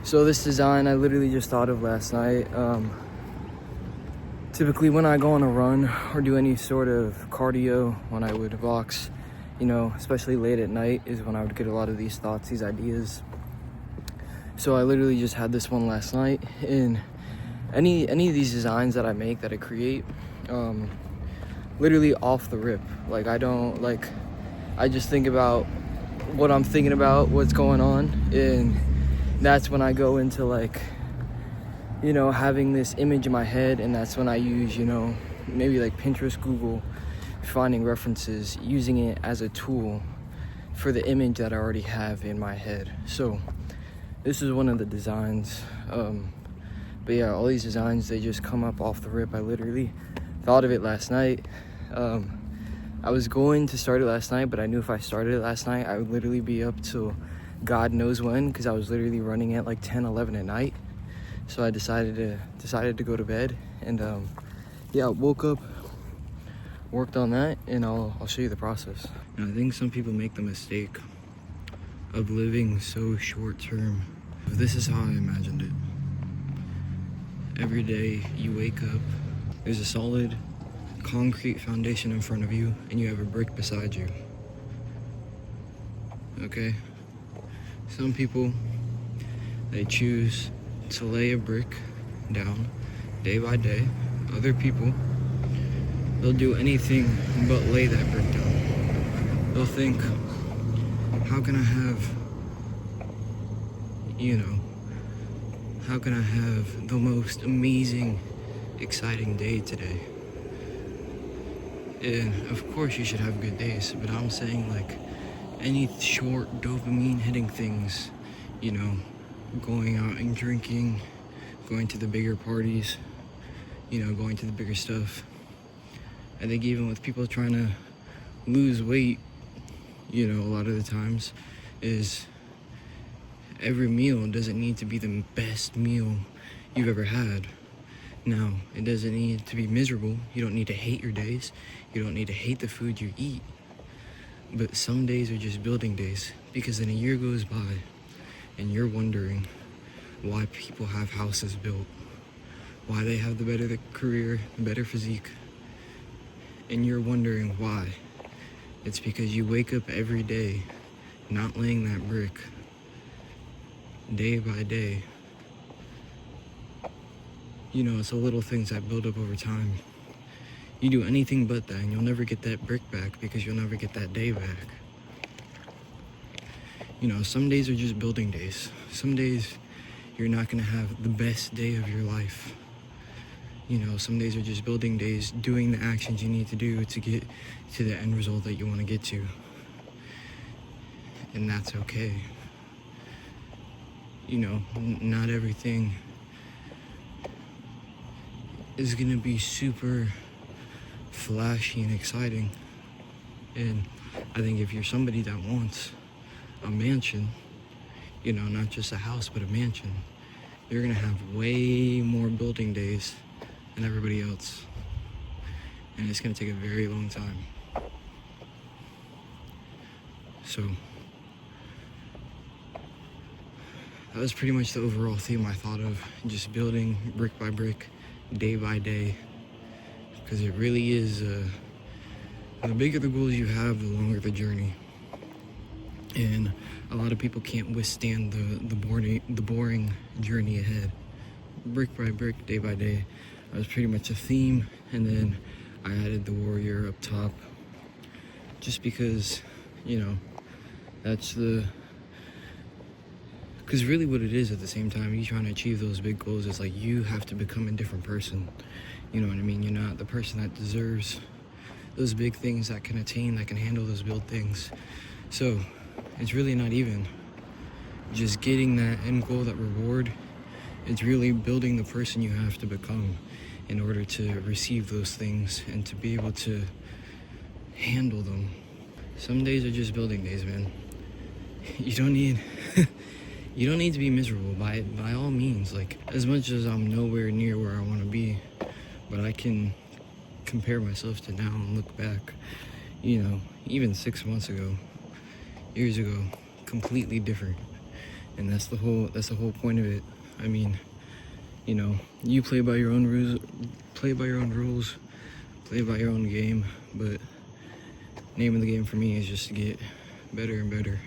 So this design I literally just thought of last night. Typically when I go on a run or do any sort of cardio, when I would box, especially late at night is when I would get a lot of these thoughts, these ideas. So I literally just had this one last night. And any of these designs that I make, that I create, literally off the rip. Like I just think about what I'm thinking about, what's going on, and that's when I go into having this image in my head, and that's when I use, maybe like Pinterest, Google, finding references, using it as a tool for the image that I already have in my head. So this is one of the designs. But yeah, all these designs, they just come up off the rip. I literally thought of it last night. I was going to start it last night, but I knew if I started it last night, I would literally be up till God knows when, because I was literally running at like 10, 11 at night. So I decided to go to bed, and I woke up, worked on that, and I'll show you the process. Now, I think some people make the mistake of living so short term. This is how I imagined it. Every day you wake up, there's a solid concrete foundation in front of you, and you have a brick beside you. Okay? Some people, they choose to lay a brick down day by day. Other people, they'll do anything but lay that brick down. They'll think, how can I have the most amazing, exciting day today? And of course you should have good days, but I'm saying any short dopamine hitting things, going out and drinking, going to the bigger parties, going to the bigger stuff. I think even with people trying to lose weight, a lot of the times is every meal doesn't need to be the best meal you've ever had. Now, it doesn't need to be miserable. You don't need to hate your days. You don't need to hate the food you eat. But some days are just building days, because then a year goes by and you're wondering why people have houses built, why they have the better career, the better physique, and you're wondering why. It's because you wake up every day not laying that brick day by day. It's the little things that build up over time. You do anything but that, and you'll never get that brick back, because you'll never get that day back. Some days are just building days. Some days you're not gonna have the best day of your life. Some days are just building days, doing the actions you need to do to get to the end result that you want to get to. And that's okay. Not everything is gonna be super flashy and exciting. And I think if you're somebody that wants a mansion, not just a house but a mansion, you're gonna have way more building days than everybody else, and it's gonna take a very long time. So that was pretty much the overall theme I thought of, just building brick by brick, day by day, because it really is, the bigger the goals you have, the longer the journey. And a lot of people can't withstand the boring journey ahead. Brick by brick, day by day. That was pretty much a theme, and then I added the warrior up top, just because, that's because really what it is at the same time, you trying to achieve those big goals, is you have to become a different person. You know what I mean? You're not the person that deserves those big things, that can attain, that can handle those big things. So it's really not even just getting that end goal, that reward. It's really building the person you have to become in order to receive those things and to be able to handle them. Some days are just building days, man. You don't need to be miserable by all means. As much as I'm nowhere near where I want to be, but I can compare myself to now and look back, even 6 months ago, years ago, completely different. And that's the whole point of it. I mean, you know, you play by your own rules, play by your own rules, play by your own game, but name of the game for me is just to get better and better.